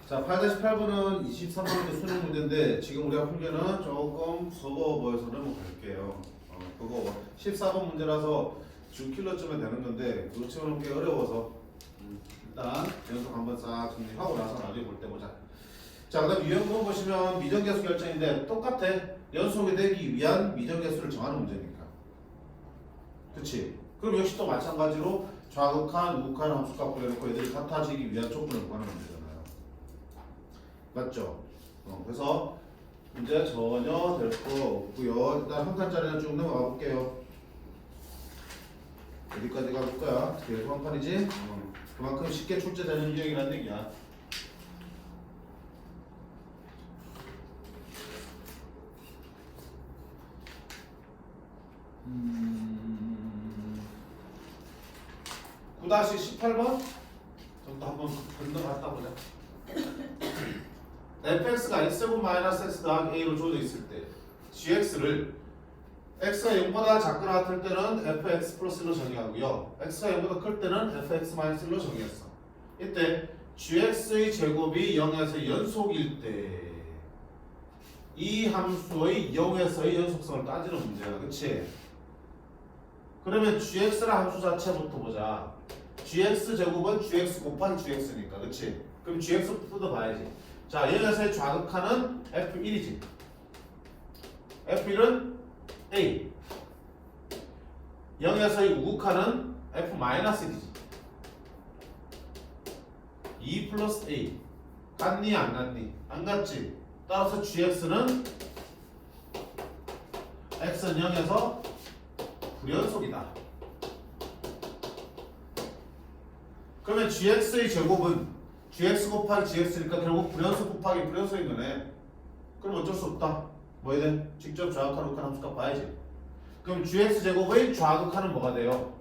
자, 8-8번은 23번째 수능 문제인데 지금 우리가 풀기는 조금 버거워 보여서 넘어갈게요. 버거워. 14번 문제라서 중킬러쯤에 되는 건데 그거 채우는 게 어려워서 일단 연속 한번 싹 정리하고 나서 나중에 볼 때 보자. 자, 그 다음 유형분 보시면 미정계수 결정인데 똑같아. 연속이 되기 위한 미정계수를 정하는 문제니까. 그치? 그럼 역시 또 마찬가지로 좌극한, 우극한 함수값 구해놓고 애들이 같아지기 위한 조건을 구하는 문제잖아요. 맞죠? 그래서 문제 전혀 될 거 없고요. 일단 한 칸짜리는 쭉 넘어가 볼게요. 어디까지 가볼 거야? 계속 한 칸이지? 그만큼 쉽게 출제되는 유형이라는 얘기야. (9-18번) 좀더 한번 건너갔다 보자. fx가 x제곱 마이너스 x 더하기 a로 주어져 있을 때 gx를 x가 0보다 작거나 같을 때는 fx 플러스 1로 정의하고요. x가 0보다 클 때는 fx 마이너스 1로 정의했어. 이때 gx의 제곱이 0에서 연속일 때 이 함수의 0에서의 연속성을 따지는 문제야. 그치? 그러면 gx라 함수 자체부터 보자. gx 제곱은 gx 곱하기 gx니까. 그치? 그럼 gx부터 뜯어봐야지. 자, 0에서의 좌극하는 f1이지. f1은 a. 0에서의 우극하는 f-1이지. 2 플러스 a. 같니 안 같니? 안 같지? 따라서 gx는 x는 0에서 불연속이다. 그러면 gx의 제곱은 gx 곱하기 gx니까 결국 불연속 곱하기 불연속인 거네. 그럼 어쩔 수 없다. 뭐 해야 돼? 직접 좌극한 우극한 함수값 봐야지. 그럼 gx 제곱의 좌극한은 뭐가 돼요?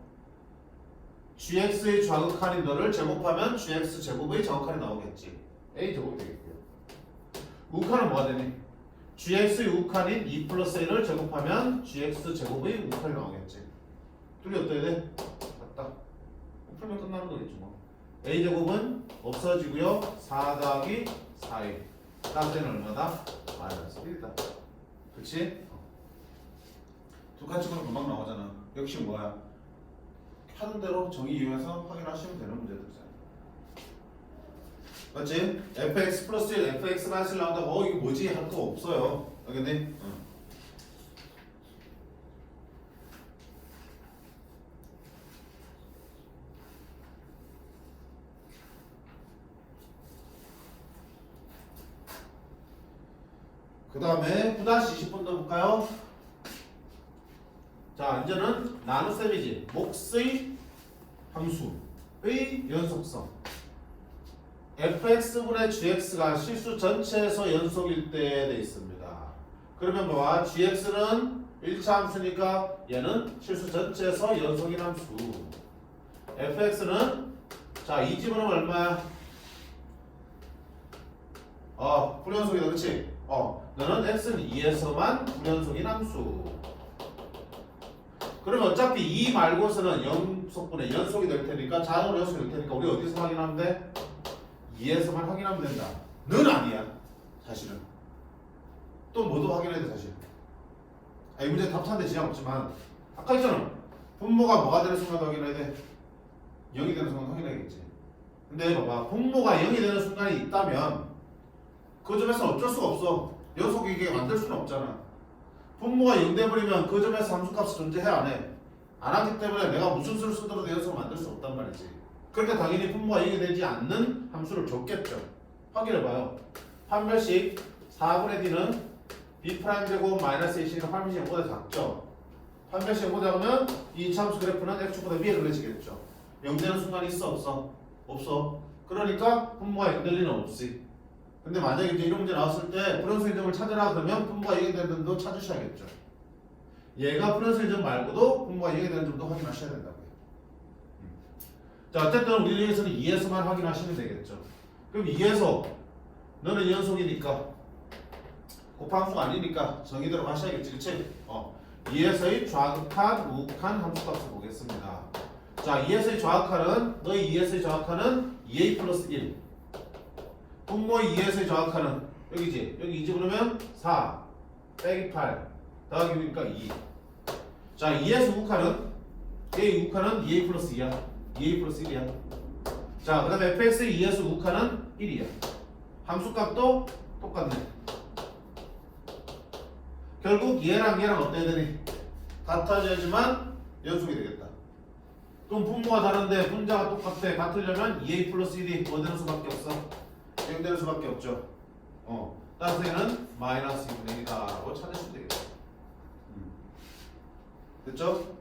gx의 좌극한인 너를 제곱하면 gx 제곱의 좌극한이 나오겠지. a 제곱이 되겠고요. 우극한은 뭐가 되니? gx의 우극한인 2 플러스 a를 제곱하면 gx 제곱의 우극한이 나오겠지. 둘이 어때야 돼? 맞다. 풀면 끝나는 거겠지 뭐. a 제곱은 없어지고요. 4 더하기 4a. 따스는 얼마다? 마이너스 1이다. 그치? 두 칸 찍으면 금방 나오잖아. 역시 뭐야? 하던 대로 정의 이용해서 확인하시면 되는 문제들이잖아. 맞지? fx 플러스 1, fx 마이너스 1 나온다고 이거 뭐지? 할 거 없어요. 알겠니? 그 다음에 9-20번 더 볼까요? 자, 이제는 나눗셈이지. 몫의 함수의 연속성. fx분의 gx가 실수 전체에서 연속일 때 돼 있습니다. 그러면 뭐야? gx는 1차 함수니까 얘는 실수 전체에서 연속인 함수. fx는 자, 이 집어넣으면 얼마야? 불연속이다. 그치? 너는 x는 2에서만 불연속인 함수. 그러면 어차피 2 말고서는 연속분의 연속이 될 테니까 자동으로 연속이 될 테니까 우리 어디서 확인하면 돼? 2에서만 확인하면 된다. 는 아니야. 사실은. 또 뭐도 확인해야 돼 사실. 이 문제 답사인데 지장 없지만 아까 했잖아. 분모가 뭐가 되는 순간 확인해야 돼? 0이 되는 순간 확인해야겠지. 근데 봐봐. 분모가 0이 되는 순간이 있다면 그 점에서 어쩔 수가 없어. 연속이게 만들 수는 없잖아. 분모가 0 돼버리면 그 점에서 함수값이 존재해 안 해? 안 하기 때문에 내가 무슨 수를 쓰더라도 연속을 만들 수 없단 말이지. 그러니까 당연히 분모가 0이 되지 않는 함수를 줬겠죠. 확인해봐요. 판별식 4분의 d는 b' 제곱 마이너스 1이니까 판별식 0보다 작죠. 판별식 0보다 작으면 이 함수 그래프는 x축보다 위에 그려지겠죠. 0 되는 순간이 있어 없어? 없어. 그러니까 분모가 0 될 리는 없지. 근데 만약에 이제 이런 문제 나왔을 때 불연속인 점을 찾으라 그러면 분모가 0이 되는 점도 찾으셔야겠죠. 얘가 불연속인 점 말고도 분모가 0이 되는 점도 확인하셔야 된다고요. 자, 어쨌든 우리 여기서는 2에서만 확인하시면 되겠죠. 그럼 2에서 너는 연속이니까 곱함수가 아니니까 정의대로 하셔야겠지. 그치? 2에서의 좌극한, 우극한 함수값을 보겠습니다. 자, 2에서의 좌극한은 너의 2에서의 좌극한은 2a 플러스 1. 분모 2에서의 정확하는 여기지. 여기 2지 그러면 4 빼기 8 더하기 6이니까 2. 자 2에서 우카는 A 우카는 2A 플러스 2야. 2A 플러스 1이야. 자 그 다음에 fx의 2에서 우카는 1이야. 함수값도 똑같네. 결국 얘랑 얘랑 어때야 되니? 같아져야지만 연속이 되겠다. 그럼 분모가 다른데 분자가 똑같아. 같으려면 2A 플러스 1이 뭐 되는 수밖에 없어? 0 되는 수밖에 없죠. 따라서 얘는 마이너스 2분의 1이다 라고 찾으시면 되겠다. 됐죠?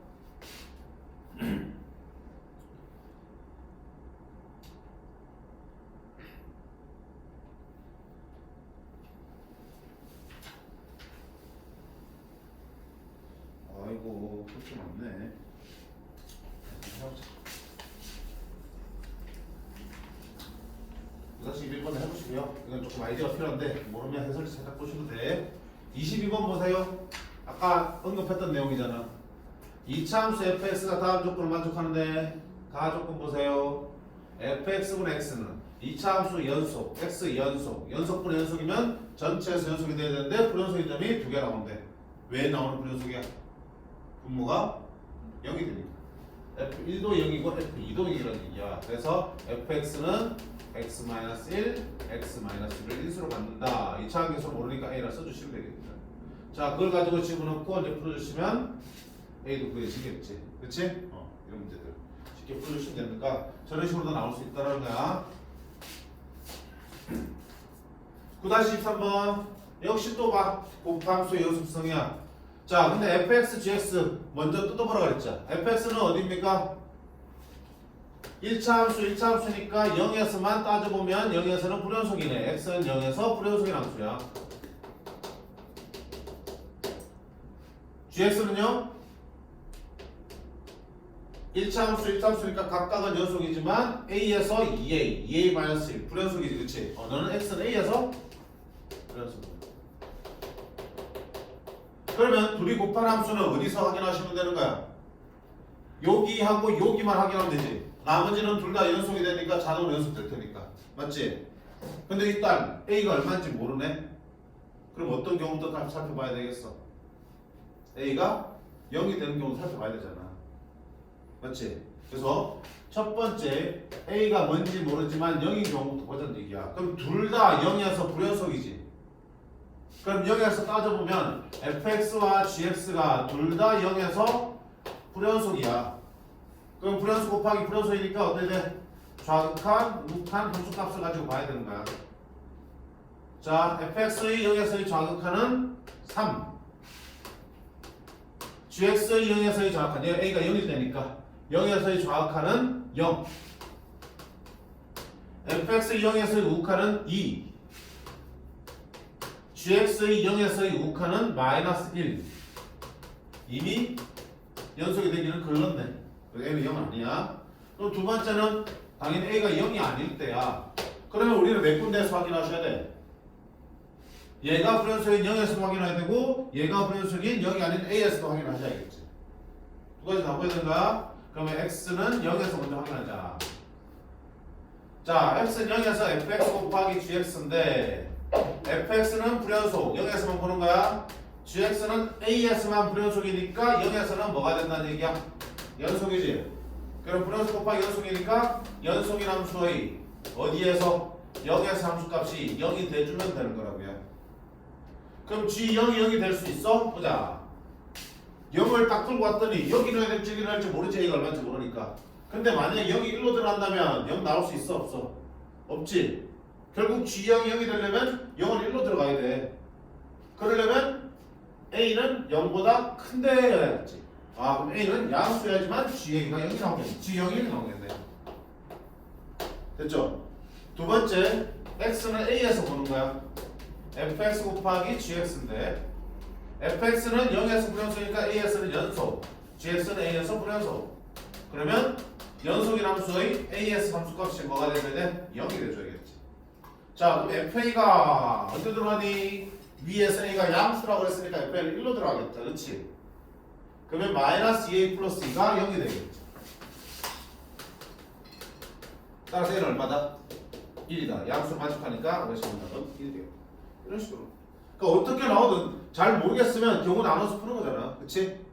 아이고 그렇게 많네. 다시 1번 해보시고요. 이건 조금 아이디어가 필요한데 모르면 해설 살짝 보셔도 돼. 22번 보세요. 아까 언급했던 내용이잖아. 이차함수 fx가 다음 조건을 만족하는데 가조건 보세요. fx분의 x는 이차함수 연속, x 연속분의 연속이면 전체에서 연속이 돼야 되는데 불연속의 점이 2개 나온대. 왜 나오는 불연속이야? 분모가 0이 되니까. f1도 0이고 f2도 0이라는 얘기야. 그래서 fx는 x-1, x-1을 인수로 갖는다. 이차함 계속 모르니까 a라 써주시면 되겠다. 자, 그걸 가지고 집어넣고 이제 풀어주시면 a도 구해지겠지. 그치? 이런 문제들 쉽게 풀어주시면 되니까 저런 식으로도 나올 수 있다는 거야. 9-23번 역시 또 봐. 곱함수의 연속성이야. 자, 근데 fx, gx 먼저 뜯어보라 그랬죠. fx는 어디입니까? 1차 함수니까 0에서만 따져보면 0에서는 불연속이네. x는 0에서 불연속인 함수야. gx는요? 1차 함수니까 각각은 연속이지만 a에서 2a-1 불연속이지. 그치? 너는 x는 a에서 불연속. 그러면 둘이 곱한 함수는 어디서 확인하시면 되는 거야? 여기하고 여기만 확인하면 되지. 나머지는 둘 다 연속이 되니까 자동으로 연속될 테니까. 맞지? 근데 일단 a가 얼마인지 모르네. 그럼 어떤 경우부터 살펴봐야 되겠어? a가 0이 되는 경우 살펴봐야 되잖아. 맞지? 그래서 첫 번째 a가 뭔지 모르지만 0인 경우부터 보자는 얘기야. 그럼 둘 다 0이어서 불연속이지. 그럼 0에서 따져보면 fx와 gx가 둘 다 0에서 불연속이야. 그럼 불연속 곱하기 불연속이니까 어떻게 돼? 좌극한, 우극한 함수값을 가지고 봐야 되는 거야. 자, fx의 0에서의 좌극한은 3. gx의 0에서의 좌극한, 얘가 a가 0이 되니까 0에서의 좌극한은 0. fx의 0에서의 우극한은 2. gx의 0에서의 우극한은 마이너스 1. 이미 연속이 되기는 걸렀네. a는 0 아니야. 그럼 두 번째는 당연히 a가 0이 아닐 때야. 그러면 우리는 몇 군데에서 확인하셔야 돼? 얘가 불연속인 0에서 확인해야 되고 얘가 불연속인 0이 아닌 a에서도 확인하셔야겠지. 두 가지 다 보여야 되는가? 그러면 x는 0에서 먼저 확인하자. 자, x는 0에서 fx 곱하기 gx인데 fx는 불연속 0에서만 보는 거야. gx는 a에서만 불연속이니까 0에서는 뭐가 된다는 얘기야? 연속이지. 그럼 불연속 곱하기 연속이니까 연속인 함수의 어디에서 0에서 함수값이 0이 돼주면 되는 거라고요. 그럼 g0이 0이 될 수 있어? 보자. 0을 딱 들고 왔더니 여기 넣어야 될지 여기 넣어야 될지 모르지. a가 얼마인지 모르니까. 근데 만약에 0이 1로 들어간다면 0 나올 수 있어? 없어? 없지. 결국 g0이 0이 되려면 0은 1로 들어가야 돼. 그러려면 a는 0보다 큰데야겠지. 그럼 a는 양수여야지만 g가 0이 나오겠네. g0이 1이 나오겠네. 됐죠? 두 번째, x는 a에서 보는 거야. fx 곱하기 gx인데 fx는 0에서 불연속이니까 a에서는 연속, gx는 a에서 불연속. 그러면 연속인 함수의 a에서 함수값이 뭐가 돼야 돼? 0이 돼줘야겠지. 자, 그럼 fa가 어디 들어가니? 위에서 a가 양수라고 그랬으니까 fa는 1로 들어가겠다. 그렇지? 그러면 마이너스 2a 플러스 2가 0이 되겠죠. 따라서 얘는 얼마다? 1이다. 양수 반집하니까 그래서 정답은 1이 돼요. 이런 식으로. 그러니까 어떻게 나오든 잘 모르겠으면 경우 나눠서 푸는 거잖아. 그치?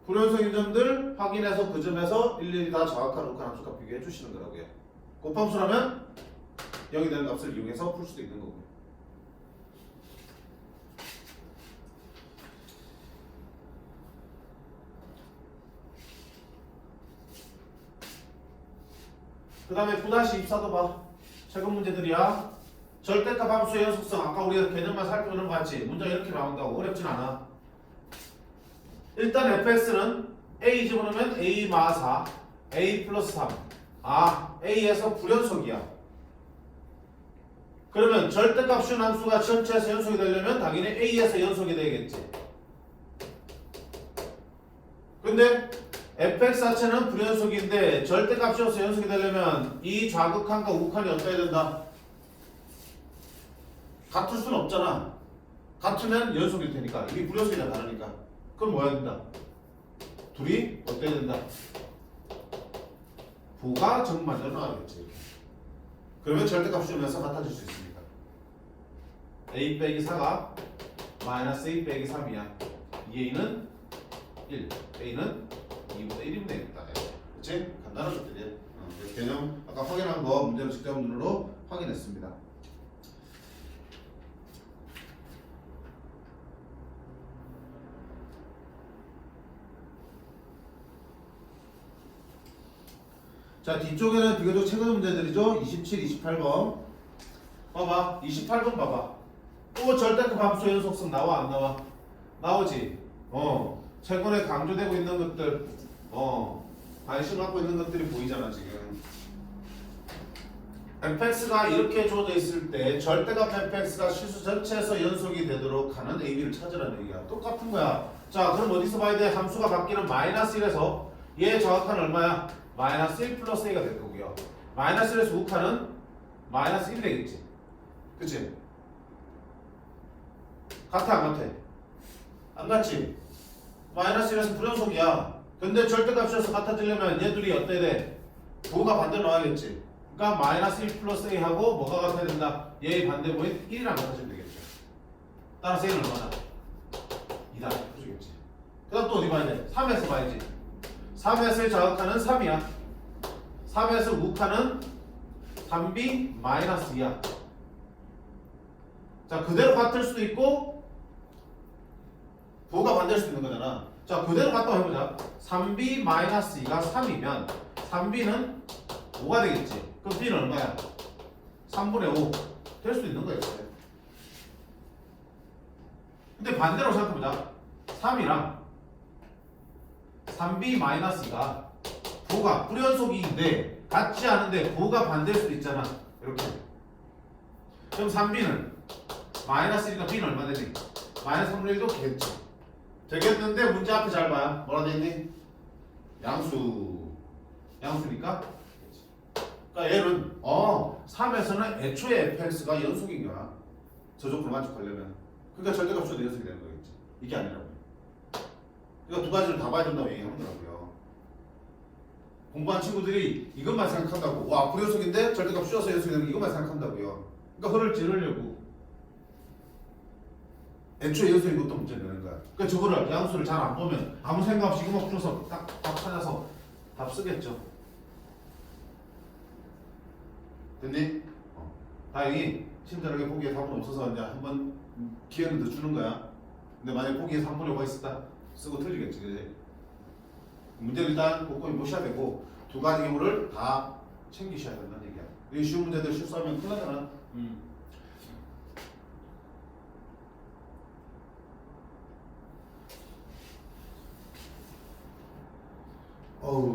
불연속인 점들 확인해서 그 점에서 일일이 다 정확한 욱한 함수값 비교해 주시는 거라고요. 곱함수라면 0이 되는 값을 이용해서 풀 수도 있는 거고요. 그 다음에 9-24도 봐. 최근 문제들이야. 절대값 함수의 연속성. 아까 우리가 개념만 살펴보는 거 같지? 문제가 이렇게 나온다고. 어렵진 않아. 일단 fx는 a 집어넣으면 a 마 4, a 플러스 3. 아, a에서 불연속이야. 그러면 절대값 쉬운 함수가 전체에서 연속이 되려면 당연히 a에서 연속이 되겠지. 근데 fx 자체는 불연속인데 절대값이어서 연속이 되려면 이 좌극한과 우극한이 어때야 된다? 같을 수는 없잖아. 같으면 연속일 테니까. 이게 불연속이랑 다르니까. 그럼 뭐 해야 된다? 둘이 어때야 된다? 부가 정만대로 나와야겠지. 그러면 절대값 주면서 같아질 수 있습니다. a 빼기 4가 마이너스 a 빼기 3이야. 2a는 1, a는 2분의 1이면 되겠다. 그치? 간단한 것들이야. 개념 아까 확인한 거 문제로 직접 눈으로 확인했습니다. 자, 뒤쪽에는 비교적 최근 문제들이죠. 27, 28번. 봐봐. 28번 봐봐. 또 절대값 함수 연속성 나와 안 나와? 나오지. 최근에 강조되고 있는 것들, 관심 갖고 있는 것들이 보이잖아 지금. fx가 이렇게 주어져 있을 때 절대값 fx가 실수 전체에서 연속이 되도록 하는 ab를 찾으라는 얘기야. 똑같은 거야. 자, 그럼 어디서 봐야 돼? 함수가 바뀌는 마이너스 1에서 얘의 정확한 얼마야? 마이너스 1 플러스 a가 될 거고요. 마이너스 1에서 우칸은 마이너스 1 되겠지. 그치? 같아 안 같아? 안 같지? 마이너스 1에서 불연속이야. 근데 절대값이어서 같아지려면 얘들이 어때야 돼? 부호가 반대로 나와야겠지. 그러니까 마이너스 1 플러스 a하고 뭐가 같아야 된다? 얘의 반대보인 1이랑 같아지면 되겠죠. 따라서 a는 얼마나? 2다. 해주겠지. 그 다음 또 어디 봐야 돼? 3에서 봐야지. 3에서의 자극하는 3이야. 3에서 우칸은 3b 마이너스 2야. 자, 그대로 같을 수도 있고 부호가 반대일 수도 있는 거잖아. 자, 그대로 같다고 해보자. 3b 마이너스 2가 3이면 3b는 5가 되겠지. 그럼 b는 얼마야? 3분의 5 될 수도 있는 거였어요. 근데 반대로 생각해보자. 3이랑 3b 마이너스 2가 부호가 불연속인데 같지 않은데 부호가 반대일 수도 있잖아. 이렇게. 그럼 3b는 마이너스 1이니까 b는 얼마 되지? 마이너스 3분의 1도 되겠지. 되겠는데 문제 앞에 잘 봐요. 뭐라 되있니? 양수니까. 그러니까 얘는 3에서는 애초에 fx가 연속인 거야. 저 조건을 만족하려면. 그러니까 절대값으로 연속이 되는 거겠지. 이게 아니라고요. 그러니까 두 가지를 다 봐야 된다고 얘기하는 거라고요. 공부한 친구들이 이것만 생각한다고. 와, 불연속인데 절대값 씌워서 연속이 되는 거 이것만 생각한다고요. 그러니까 허를 찌르려고. 애초에 연속인 것도 문제 내는 거야. 그러니까 저거를 양수를 잘 안 보면 아무 생각 없이 이것만 풀어서 딱 찾아서 답 쓰겠죠. 됐니? 다행히 친절하게 보기에 답은 없어서 이제 한번 기회는 더 주는 거야. 근데 만약에 보기에 3분의 5가 있었다 쓰고 틀리겠지. 그지? 문제를 일단 꼼꼼히 보셔야 되고 두 가지 경우를 다 챙기셔야 된다는 얘기야. 이 쉬운 문제들 실수하면 큰일 나잖아.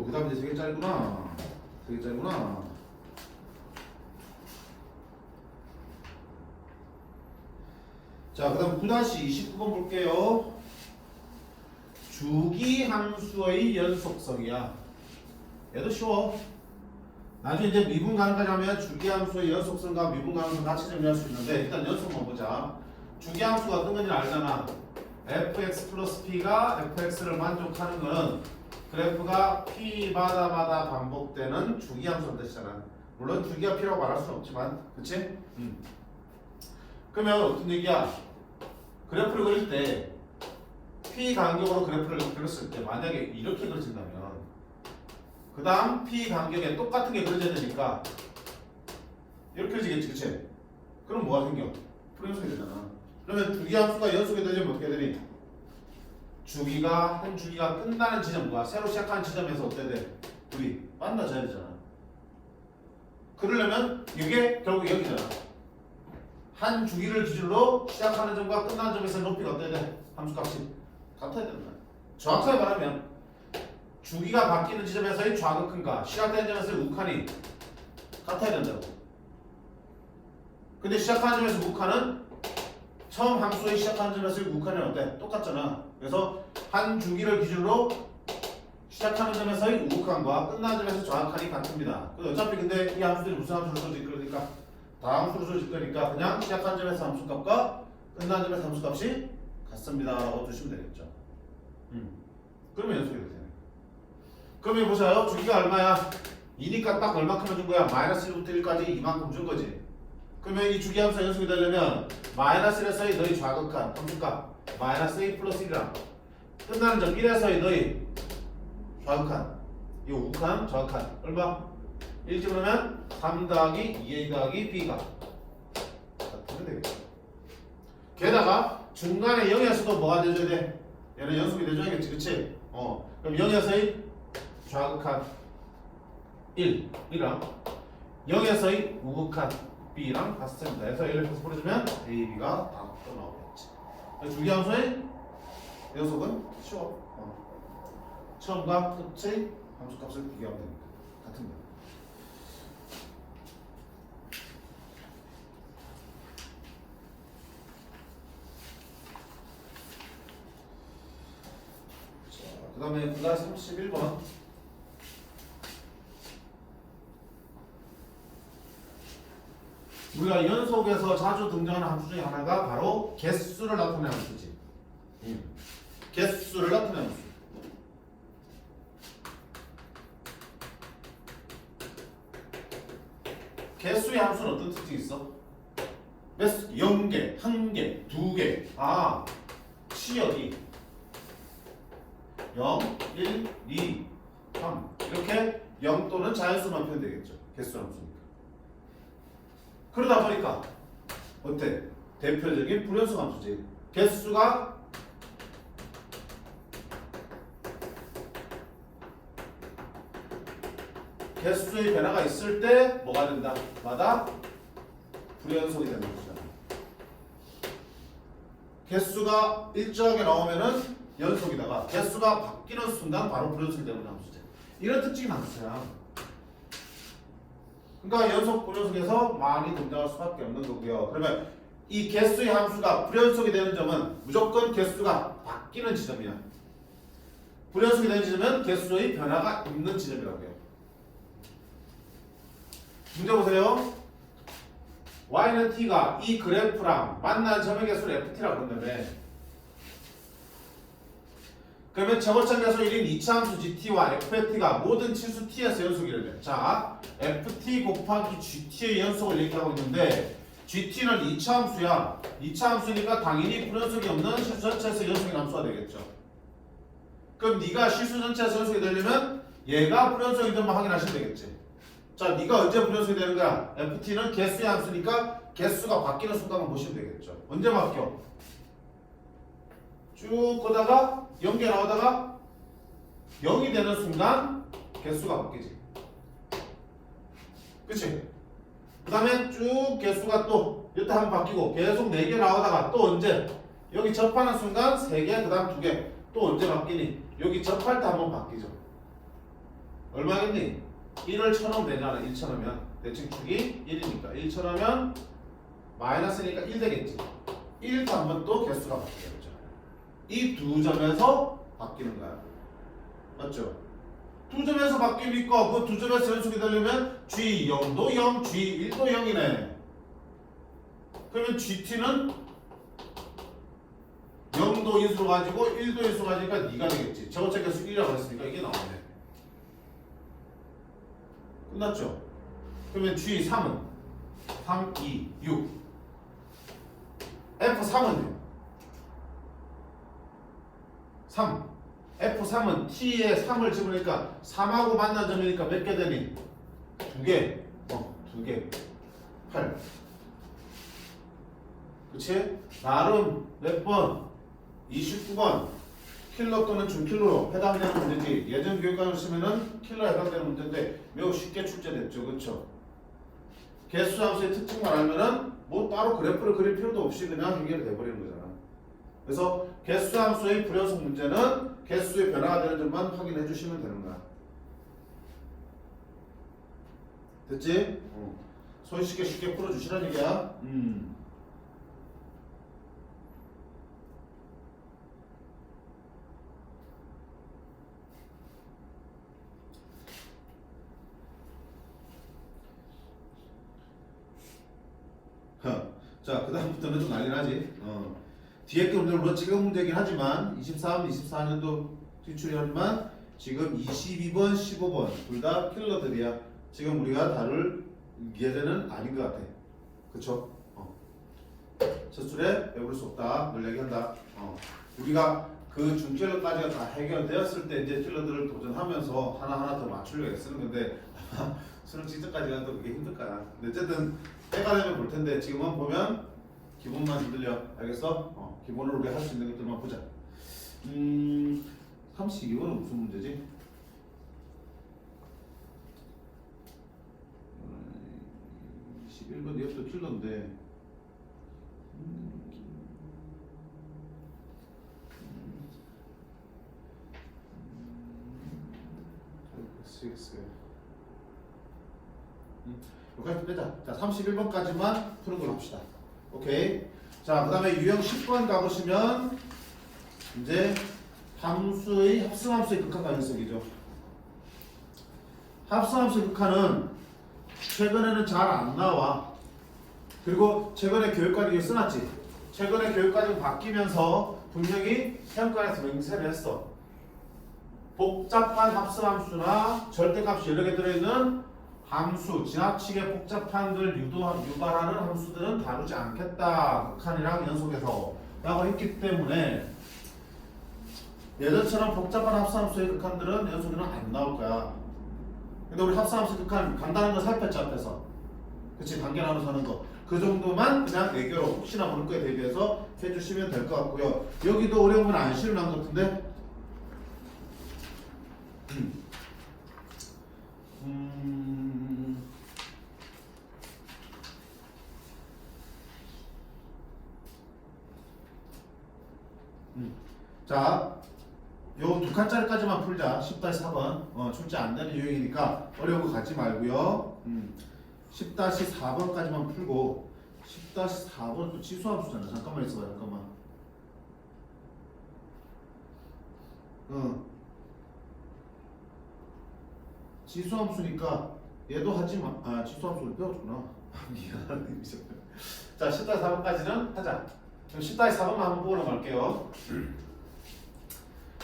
그 다음 이제 되게 짧구나. 되게 짧구나. 자, 그 다음 9-29번 볼게요. 주기함수의 연속성이야. 얘도 쉬워. 나중에 이제 미분 가능까지 하면 주기함수의 연속성과 미분 가능성 같이 정리할 수 있는데 일단 연속만 보자. 주기함수가 어떤 건지 알잖아. fx 플러스 p가 fx를 만족하는 거는 그래프가 p마다 반복되는 주기함수란 뜻이잖아. 물론 주기가 P라고 말할 수는 없지만, 그치? 그러면 어떤 얘기야? 그래프를 그릴 때 P 간격으로 그래프를 그렸을 때 만약에 이렇게 그려진다면 그 다음 P 간격에 똑같은 게 그려져야 되니까 이렇게 그려지겠지, 그치? 그럼 뭐가 생겨? 풀연속이 되잖아. 그러면 주기함수가 연속이 되려면 어떻게 되니? 한 주기가 끝나는 지점과 새로 시작하는 지점에서 어때야 돼? 둘이 만나져야 되잖아. 그러려면 이게 결국 여기잖아. 한 주기를 기준으로 시작하는 점과 끝나는 점에서 높이가 어때야 돼? 함수값이 같아야 된다. 정확하게 말하면 주기가 바뀌는 지점에서의 좌극한과 시작되는 점에서의 우극한이 같아야 된다고. 근데 시작하는 점에서 우극한은 처음 함수의 시작하는 점에서의 우극한이 어때? 똑같잖아. 그래서 한 주기를 기준으로 시작하는 점에서의 우극한과 끝나는 점에서 좌극한이 같습니다. 어차피 근데 이 함수들이 무슨 함수를 써질 거니까 다 함수를 써질 거니까 그냥 시작하는 점에서 함수값과 끝나는 점에서 함수값이 같습니다 라고 두시면 되겠죠. 그러면 연속이 되잖아요. 그러면 보세요. 주기가 얼마야? 2니까 딱 얼마큼 준 거야? 마이너스 1부터 1까지 이만큼 준 거지. 그러면 이 주기함수 연속이 되려면 마이너스 1에서의 너희 좌극한 함수값 마이너스 a 플러스 1이랑 끝나는 점 1에서의 너희 좌극한 이 우극한 좌극한 얼마? 1 집어넣으면 3 더하기 2a 더하기 b가 같으면 되겠죠. 게다가 중간에 0에서도 뭐가 돼줘야 돼? 얘는 연속이 돼줘야겠지, 그치? 그럼 0에서의 좌극한 1이랑 0에서의 우극한 b랑 같습니다. 그래서 1에서 풀어주면 a, b가 다 또 나오겠지. 주기함수의 연속은 쉬워. 처음과 끝의 함수값을 비교하면 됩니다. 같은 거. 그 다음에 구가 31번. 우리가 연속에서 자주 등장하는 함수 중에 하나가 바로 개수를 나타내는 함수지. 개수를 나타내는 함수. 개수의 함수는 어떤 특징이 있어? 몇 수? 0개, 1개, 2개. 치역이 0, 1, 2, 3 이렇게 0 또는 자연수만 표현되겠죠. 개수 함수니까. 그러다 보니까 어때? 대표적인 불연속 함수지. 개수가 개수의 변화가 있을 때 뭐가 된다? 마다 불연속이 되는 거잖아. 개수가 일정하게 나오면은 연속이다가 개수가 바뀌는 순간 바로 불연속이 되는 함수지. 이런 특징이 함수야. 그러니까 연속 불연속에서 많이 등장할 수밖에 없는 거고요. 그러면 이 개수의 함수가 불연속이 되는 점은 무조건 개수가 바뀌는 지점이야. 불연속이 되는 지점은 개수의 변화가 있는 지점이라고요. 문제 보세요. y는 t가 이 그래프랑 만난 점의 개수를 ft라고 그런다며. 그러면 제곱점 계수 1인 2차 함수 gt와 ft가 모든 치수 t에서 연속이래요. 자, ft 곱하기 gt의 연속을 얘기하고 있는데 gt는 2차 함수야. 2차 함수니까 당연히 불연속이 없는 실수 전체에서 연속인 함수가 되겠죠. 그럼 네가 실수 전체에서 연속이 되려면 얘가 불연속인 점만 확인하시면 되겠지. 자, 네가 언제 불연속이 되는 거야? ft는 개수의 함수니까 개수가 바뀌는 순간만 보시면 되겠죠. 언제 바뀌어? 쭉 보다가 0개 나오다가 0이 되는 순간 개수가 바뀌지. 그치? 그 다음에 쭉 개수가 또 이때 한번 바뀌고 계속 4개 나오다가 또 언제? 여기 접하는 순간 3개, 그 다음 2개. 또 언제 바뀌니? 여기 접할 때 한번 바뀌죠. 얼마겠니? 1을 쳐넣으면 되잖아. 1 쳐넣으면 대칭축이 1이니까 1 쳐넣으면 마이너스니까 1 되겠지. 1도 한번 또 개수가 바뀌겠죠. 이 두 점에서 바뀌는 거야. 맞죠? 두 점에서 바뀌니까 그 두 점에서 연속이 되려면 G0도 0, G1도 0이네. 그러면 GT는 0도 인수로 가지고 1도 인수로 가지니까 2가 되겠지. 제곱차 계수 1이라고 했으니까 이게 나오네. 끝났죠? 그러면 G3은 3, 2, 6. F3은요? 3. F3은 T에 3을 집으니까 3하고 만난 점이니까 몇 개 되니? 2개. 2개. 8. 그치? 나름 몇 번? 29번. 킬러 또는 준킬러로 해당되는 문제지. 예전 교육과정을 쓰면은 킬러에 해당되는 문제인데 매우 쉽게 출제됐죠. 그쵸? 개수함수의 특징만 알면은 뭐 따로 그래프를 그릴 필요도 없이 그냥 해결이 돼버리는 거잖아. 그래서 개수함수의 불연속 문제는 개수의 변화가 되는 점만 확인해 주시면 되는 거야. 됐지? 손쉽게 쉽게 풀어주시라는 얘기야. 자, 그 다음부터는 좀 난리 나지. 뒤에 게 문제는 물론 지금 문제긴 하지만 23, 24년도 기출이지만 지금 22번, 15번 둘 다 킬러들이야. 지금 우리가 다룰 예제는 아닌 것 같아. 그쵸? 첫 줄에 배울 수 없다. 늘 얘기한다. 우리가 그 준킬러까지가 다 해결되었을 때 이제 킬러들을 도전하면서 하나하나 더 맞추려고 쓰는 건데 아마 수능 직전까지는 또 그게 힘들 거야. 근데 어쨌든 때가 되면 볼 텐데 지금은 보면 기본만 흔들려. 알겠어? 기본으로 우리 할 수 있는 것들만 보자. 32번은 무슨 문제지? 21번 이것도 킬러인데 여기까지 빼자. 자, 31번까지만 푸는 걸로 합시다. 오케이. 자, 그 다음에 유형 10번 가보시면 이제 함수의 합성함수의 극한 가능성이죠. 합성함수의 극한은 최근에는 잘 안 나와. 그리고 최근에 교육과정이 써놨지. 최근에 교육과정 바뀌면서 분명히 시험관에서 명세를 했어. 복잡한 합성함수나 절대값이 여러 개 들어있는 함수, 지나치게 복잡한 걸 유발하는 함수들은 다루지 않겠다. 극한이랑 연속해서 라고 했기 때문에 예전처럼 복잡한 합성함수의 극한들은 연속에는 안 나올 거야. 근데 우리 합성함수 극한 간단한 거 살폈지 앞에서. 그치? 관계 나눠서 하는 거. 그 정도만 그냥 애교로 혹시나 모를 거에 대비해서 해주시면 될 것 같고요. 여기도 어려운 건 안 쉬운 것 같은데? 자, 요 두 칸짜리까지만 풀자. 10-4번. 출제 안 되는 유형이니까 어려운 거 갖지 말고요. 10-4번까지만 풀고 10-4번은 또 지수함수잖아. 잠깐만 있어봐. 잠깐만. 지수함수니까 얘도 하지 마. 아, 지수함수를 배웠구나. 미안. 자, 10-4번까지는 하자. 그럼 10-4번만 한번 보러 갈게요.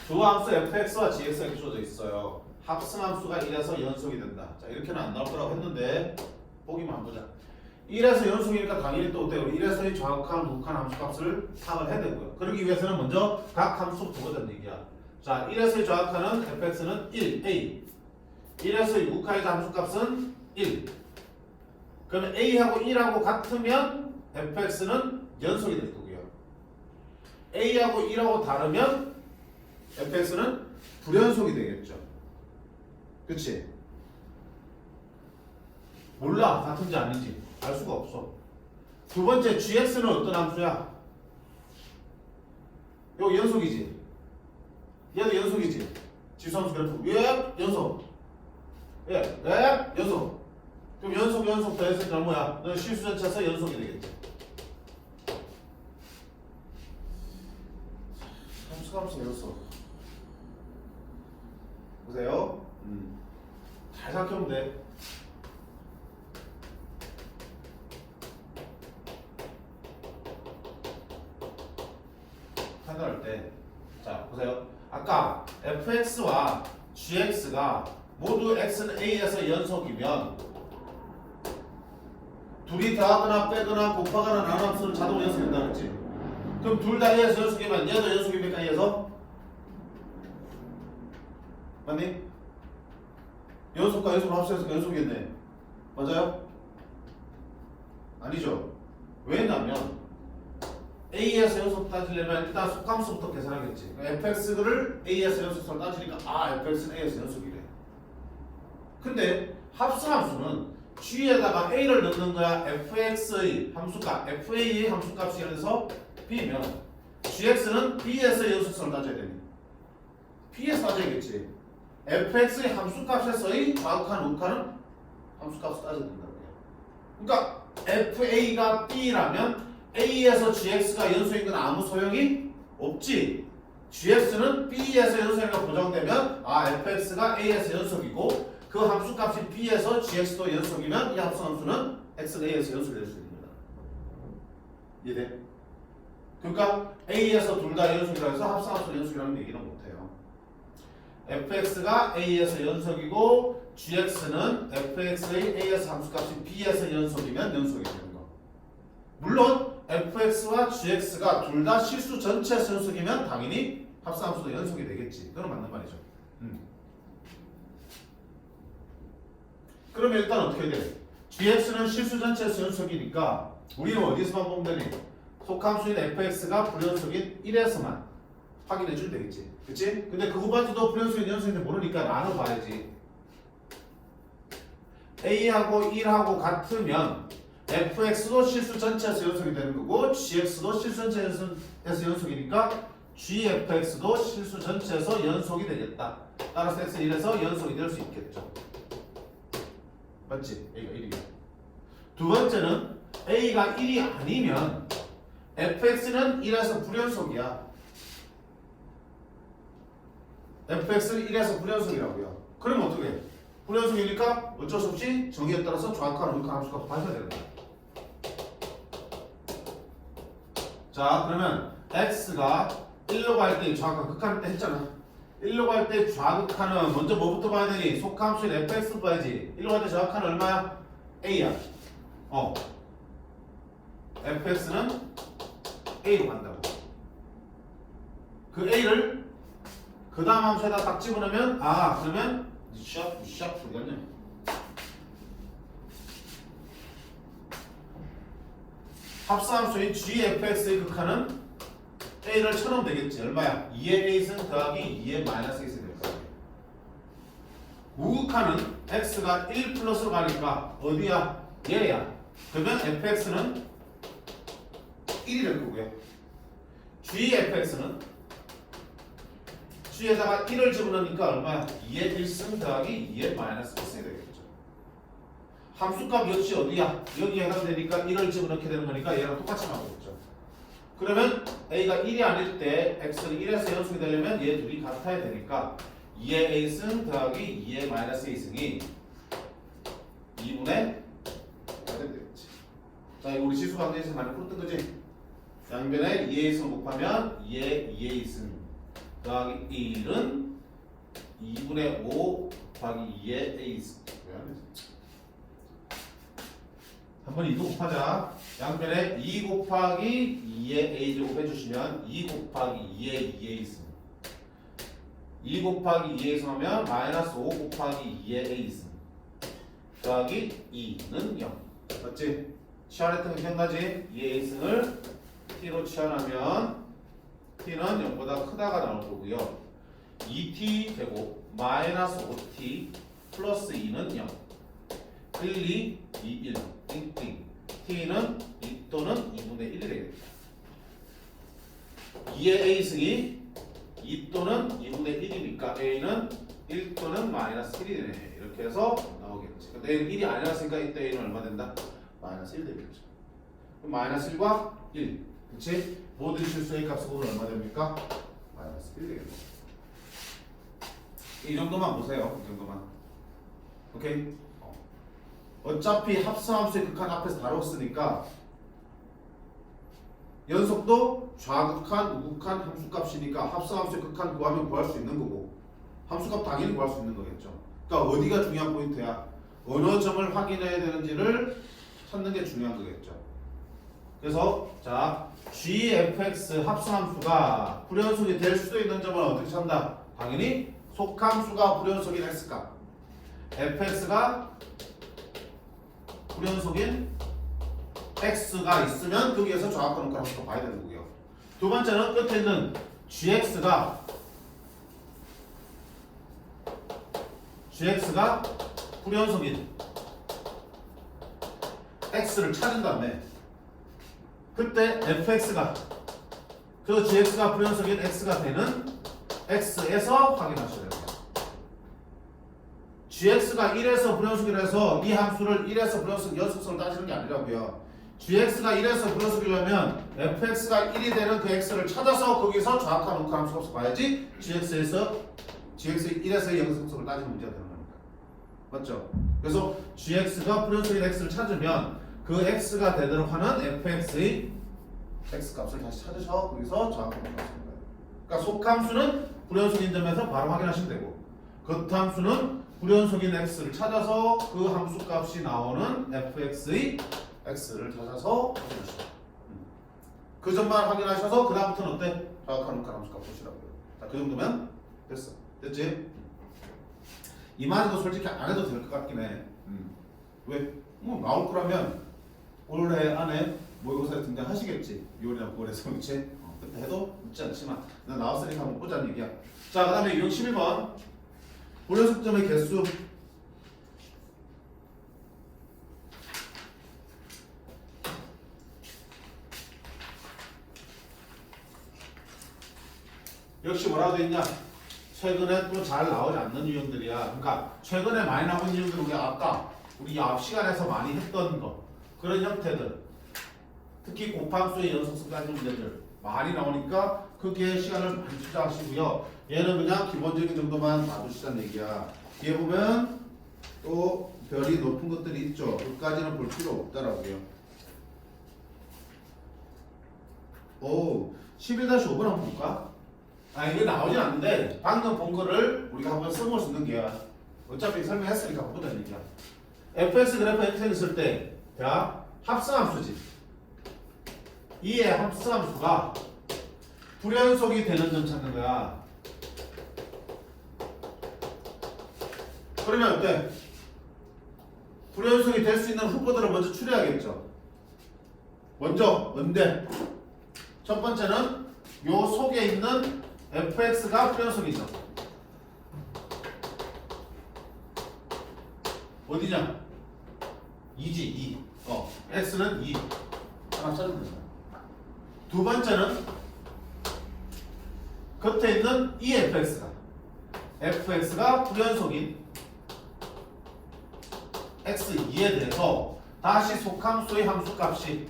조함수 fx와 gx가 이렇게 주어져 있어요. 합성함수가 1에서 연속이 된다. 자, 이렇게는 안 나올 거라고 했는데 보기만 한번 보자. 1에서 연속이니까 당연히 또 어때요? 1에서의 정확한 묵한 함수값을 파악을 해야 되고요. 그러기 위해서는 먼저 각 함수부터 보자는 얘기야. 자, 1에서의 정확한은 fx는 1, a. 1에서의 묵한의 함수값은 1. 그러면 a하고 1하고 같으면 fx는 연속이 될 거고요. a하고 1하고 다르면 fx는 불연속이 되겠죠. 그치? 몰라. 같은지 아닌지 알 수가 없어. 두 번째 gx는 어떤 함수야? 이거 연속이지. 얘도 연속이지. 지수함수 그래프. 왜? 연속. 예, 왜? 연속. 그럼 연속 더했으니까 뭐야? 너 실수 전체에서 연속이 되겠지. 함수 연속. 보세요. 잘 생각해보면 돼. 생각할 때, 자 보세요. 아까 fx와 gx가 모두 x는 a에서 연속이면 둘이 더하거나 빼거나 곱하거나 나누는 함수는 자동으로 연속된다 그랬지? 그럼 둘 다 a에서 연속이면 얘도 연속입니까? a에서? 맞니? 연속과 연속을 합쳐서 연속이겠네. 맞아요? 아니죠. 왜냐면 A에서 연속 따지려면 일단 속함수부터 계산하겠지. 그러니까 fx를 A에서 연속을 따지니까 fx는 A에서 연속이래. 근데 합성함수는 G에다가 A를 넣는 거야. fx의 함수값, fa의 함수값이 예를 들어서 B면 gx는 B에서 연속성을 따져야 되니 B에서 따져야겠지. fx의 함수값에서의 좌극한 우극한은 함수값을 따져야 된다고 해요. 그러니까 fa가 B라면 A에서 gx가 연속인 건 아무 소용이 없지. gx는 B에서 연속이가 보장되면 fx가 A에서 연속이고 그 함수값이 B에서 gx도 연속이면 이 합성함수는 x는 A에서 연속이 될 수 있는 거다. 이해돼? 그러니까 A에서 둘 다 연속이라고 해서 합성함수 연속이라는 얘기는 못해요. fx가 A에서 연속이고 gx는 fx의 A에서 함수값이 B에서 연속이면 연속이 되는 거. 물론 fx와 gx가 둘 다 실수 전체에서 연속이면 당연히 합성함수도 연속이 되겠지. 그건 맞는 말이죠. 그러면 일단 어떻게 돼? gx는 실수 전체에서 연속이니까 우리는 어디서만 보면 되니? 속함수인 fx가 불연속인 1에서만 확인해 주면 되겠지. 그치? 근데 그 후반수도 불연속인 연속인지 모르니까 나눠봐야지. a하고 1하고 같으면 fx도 실수 전체에서 연속이 되는 거고 gx도 실수 전체에서 연속이니까 gfx도 실수 전체에서 연속이 되겠다. 따라서 x는 1에서 연속이 될 수 있겠죠. 맞지? a가 1이면. 두 번째는 a가 1이 아니면 fx는 1에서 불연속이야. fx는 1에서 불연속이라고요. 그러면 어떻게 해? 불연속이니까 어쩔 수 없이 정의에 따라서 좌극한 우극한 함수가 발생해야 되는 거야. 자 그러면 x가 1로 갈 때 좌극한 극한일 때 했잖아. 1로 갈 때 좌극한은 먼저 뭐부터 봐야 되니? 속함수인 fx 봐야지. 1로 갈 때 좌극한은 얼마야? a야. fx는 a로 간다고. 그 a를 그 다음 함수에다 딱 집어넣으면 그러면 샵 되겠네. 합성함수인 gfx의 극한은 a를 쳐넣으면 되겠지. 얼마야? 2의 a승 더하기 2의 마이너스 a승이 될 거야. 우극한은 x가 1 플러스로 가니까 어디야? 얘야. 그러면 fx는 1이 될 거고요. gfx는 g에다가 1을 집어넣으니까 얼마야? 2의 1승 더하기 2의 마이너스 1승이 되겠죠. 함수값 역시 어디야? 여기에 해당되니까 1을 집어넣게 되는 거니까 얘랑 똑같이 나오겠죠. 그러면 a가 1이 아닐 때 x는 1에서 연속이 되려면 얘 둘이 같아야 되니까 2의 a승 더하기 2의 마이너스 a승이 2분의 4가 되겠지. 자 이거 우리 지수 방정에서 많이 풀었던 거지? 양변에 2의 a승 곱하면 2의 2a승 더하기 1은 2분의 5 곱하기 2의 a승. 왜 안 되지? 한번 2도 곱하자. 양변에 2 곱하기 2의 a제곱 해주시면 2 곱하기 2의 2a승 2 곱하기 2a승 하면 마이너스 5 곱하기 2의 a승 더하기 2는 0. 맞지? 치환했던 거 기억나지? 2의 a승을 t로 치환하면 t는 0보다 크다가 나올 거고요. 2t 제곱 마이너스 5t 플러스 2는 0. 1, 2, 2, 1 띵띵. t는 2 또는 2분의 1이 되겠다. 2의 a승이 2 또는 2분의 1이니까 a는 1 또는 마이너스 1이 되네. 이렇게 해서 나오겠지. 근데 a는 1이 아니었으니까 이때 a는 얼마 된다? 마이너스 1 되겠죠. 그럼 마이너스 1과 1. 그치? 모든 실수 a 값의 곱은 얼마 됩니까? 마이너스 1 되겠죠. 이 정도만 보세요. 이 정도만. 오케이? 어차피 합성함수의 극한 앞에서 다뤘으니까 연속도 좌극한, 우극한 함수값이니까 합성함수의 극한 구하면 구할 수 있는 거고 함수값 당연히 구할 수 있는 거겠죠. 그러니까 어디가 중요한 포인트야? 어느 점을 확인해야 되는지를 찾는 게 중요한 거겠죠. 그래서 자 gfx 합성함수가 불연속이 될 수도 있는 점을 어떻게 찾는다? 당연히 속함수가 불연속인 x값 fx가 불연속인 x가 있으면 거기에서 정확한 함수가 봐야 되는 거고요. 두 번째는 끝에 있는 gx가 불연속인 x를 찾은 다음에 그때 fx가 그 gx가 불연속인 x가 되는 x에서 확인하셔야 돼요. gx가 1에서 불연속이라서 이 함수를 1에서 불연속 연속성을 따지는 게 아니라고요. gx가 1에서 불연속이려면 fx가 1이 되는 그 x를 찾아서 거기서 정확한 우극한 함수값을 봐야지 gx에서 1에서의 연속성을 따지는 문제가 되는 겁니다. 맞죠? 그래서 gx가 불연속인 x를 찾으면 그 x가 되도록 하는 fx의 x값을 다시 찾으셔 거기서 정확한 우극한 함수를 봐요. 그러니까 속함수는 불연속인 점에서 바로 확인하시면 되고 겉함수는 불연속인 x를 찾아서 그 함수값이 나오는 fx의 x를 찾아서 확인하시죠. 그 점만 확인하셔서 그 다음부터는 어때? 정확한 우극한 함수값 보시라고요. 자, 그 정도면 됐어. 됐지? 이 말도 솔직히 안 해도 될 것 같긴 해. 왜? 뭐 나올 거라면 올해 안에 모의고사에 등장하시겠지. 6월이나 9월에서 그렇지? 그때 해도 묻지 않지만 나 나왔으니까 한번 보자는 얘기야. 자, 그 다음에 유형 11번 불연속점의 개수. 역시 뭐라고 돼 있냐? 최근에 또 잘 나오지 않는 유형들이야. 그러니까 최근에 많이 나온 유형들은 우리 앞 시간에서 많이 했던 거 그런 형태들. 특히 곱함수의 연속성까지 문제들 많이 나오니까 그게 시간을 많이 투자하시고요. 얘는 그냥 기본적인 정도만 봐주시자는 얘기야. 뒤에 보면 또 별이 높은 것들이 있죠. 그까지는 볼 필요 없더라고요. 오, 11-5번 한번 볼까? 이게 나오진 않는데 방금 본 거를 우리가 한번 써볼 수 있는 게야. 어차피 설명했으니까 보자는 얘기야. fx 그래프 x 있을 때 자, 합성함수지. 이의 합성함수가 불연속이 되는 점 찾는 거야. 그러면 어때? 불연속이 될 수 있는 후보들을 먼저 추려야겠죠. 먼저 뭔데? 첫 번째는 요 속에 있는 fx가 불연속이죠. 어디냐? 2지 2. x는 2. 하나 찾으면 된다. 두 번째는 겉에 있는 이 fx가 불연속인 x2에 대해서 다시 속함수의 함수값이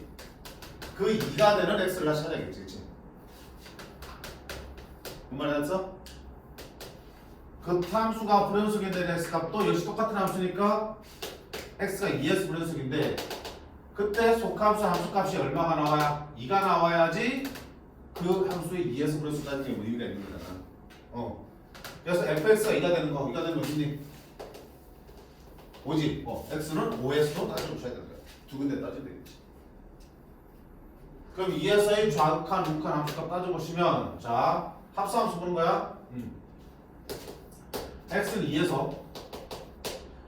그 2가 되는 x를 다시 찾아야겠지. 그치? 그 말이 됐어? 겉함수가 불연속이 되는 x값도 역시 똑같은 함수니까 x가 2에서 불연속인데 그때 속함수 함수값이 얼마가 나와야? 2가 나와야지 그 함수의 2에서 불연속이라는 게 의미가 있는 거잖아. 그래서 fx가 2가 되는 거, 2가 되는 거 어디니? 5지. x는 5에서도 따져주셔야 되는 거야. 두 군데 따지면 되겠지. 그럼 2에서의 좌극한, 우극한 함수값 따져보시면 자, 합성함수 보는 거야. x는 2에서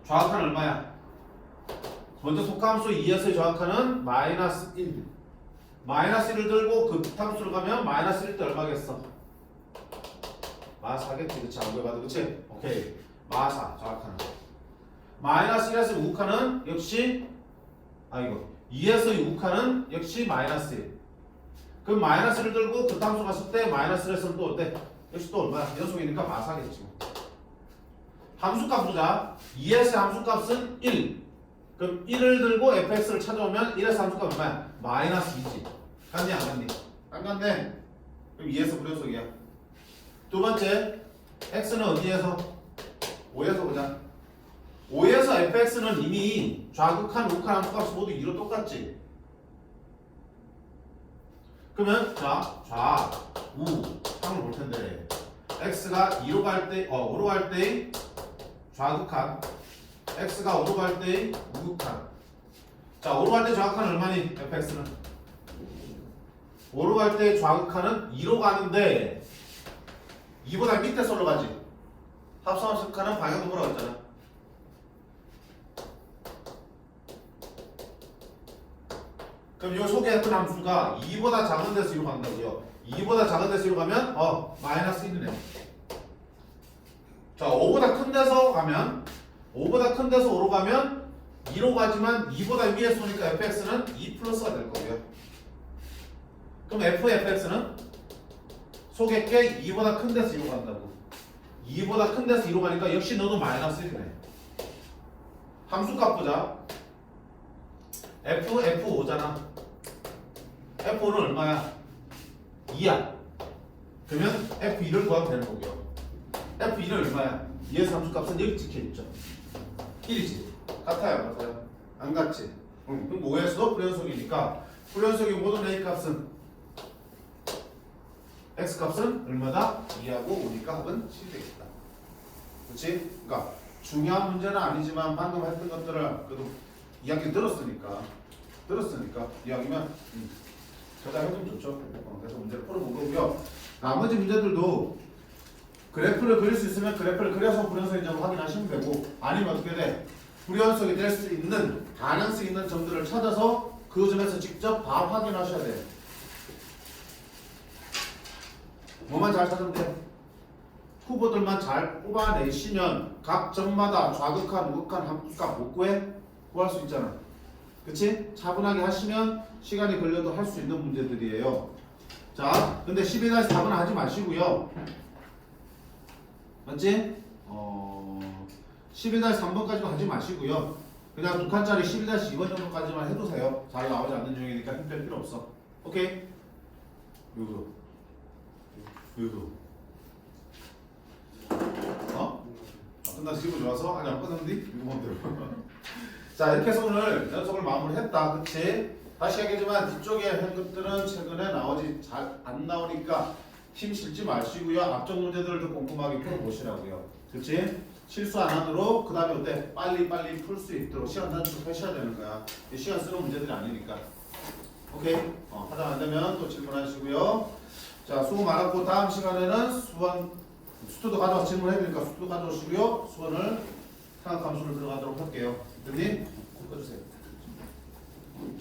좌극한 얼마야? 먼저 속함수 2에서의 좌극한은 마이너스 1. 마이너스 1을 들고 극함수를 가면 마이너스 1 때 얼마겠어? 마이너스 4겠지. 그치? 안 구해봐도 그치? 오케이. 마이너스 4 좌극한은. 마이너스 1에서 우극한은 역시 2에서 우극한은 역시 마이너스 1. 그럼 마이너스 1을 들고 극함수 갔을 때 마이너스 1에서는 또 어때? 역시 또 얼마야? 연속이니까 마이너스 4겠지. 함수값 보자. 2에서 함수값은 1. 그럼 1을 들고 fx를 찾아오면 1에서 함수값 얼마야? 마이너스 2지. 갔니 안 갔니? 안 갔네. 그럼 2에서 불연속이야. 두 번째 x는 어디에서? 5에서 보자. 5에서 fx는 이미 좌극한 우극한 함수값이 모두 2로 똑같지. 그러면 좌우 상을 볼 텐데 x가 2로 갈 때, 5로 갈 때의 좌극한, x가 5로 갈 때의 우극한. 자, 5로 갈 때 좌극한은 얼마니? fx는 5로 갈 때 좌극한은 2로 가는데 2보다 밑에서 올라가지. 합성함수칸은 방향도 보라고 했잖아. 그럼 요 소개했던 함수가 2보다 작은 데서 2로 간다고요. 2보다 작은 데서 2로 가면 마이너스 1이네. 자, 5보다 큰 데서 가면 5보다 큰 데서 5로 가면 2로 가지만 2보다 위에서 오니까 fx는 2 플러스가 될 거고요. 그럼 fx는 소개께 2보다 큰 데서 2로 간다고. 2보다 큰 데서 2로 가니까 역시 너도 마이너스 1이네. 함수값 보자. F5잖아. F5는 얼마야? 2야. 그러면 F2를 구하면 되는 거고요. F2는 얼마야? 2에서 함수값은 여기 찍혀있죠. 1이지. 같아요. 안 같지? 그럼 5에서도 불연속이니까 불연속의 모든 A 값은 X 값은 얼마다? 2하고 5니까 합은 7이 되겠다. 그렇지? 그러니까 중요한 문제는 아니지만 방금 했던 것들을 그래도 이야기 들었으니까 이야기면 저장해두면 좋죠. 그래서 문제를 풀어본 거고요. 나머지 문제들도 그래프를 그릴 수 있으면 그래프를 그려서 불연속인지 확인하시면 되고, 아니면 어떻게 돼? 불연속이 될 수 있는 가능성 있는 점들을 찾아서 그 점에서 직접 다 확인하셔야 돼요. 뭐만 잘 찾으면 돼? 후보들만 잘 뽑아내시면 각 점마다 좌극한, 우극한 함수값 못 구해? 구할 수 있잖아. 그치? 차분하게 하시면 시간이 걸려도 할 수 있는 문제들이에요. 자, 근데 12-4는 하지 마시고요. 맞지? 11-3번까지는 하지 마시고요. 그냥 두 칸짜리 11-2번 정도까지만 해두세요. 잘 나오지 않는 중이니까 힘뺄 필요 없어. 오케이? 여기도. 끝나서 기분 좋아서? 아니 안 끝났는데? 이거 맘대로. 자, 이렇게 해서 오늘 연속을 마무리했다. 그치? 다시 얘기하지만 뒤쪽에 한 것들은 최근에 나오지 잘 안 나오니까 힘 실지 마시고요. 앞쪽 문제들을 좀 꼼꼼하게 풀어보시라고요. 그치? 실수 안 하도록 그 다음에 어때? 빨리 풀 수 있도록 시간 단축 하셔야 되는 거야. 시간 쓰는 문제들이 아니니까. 오케이? 하다 안 되면 또 질문하시고요. 자, 수고 많았고 다음 시간에는 수투도 가져와서 질문해야 되니까 수투도 가져오시고요. 수원을 생각함수를 들어가도록 할게요. 됐니? 꺼주세요.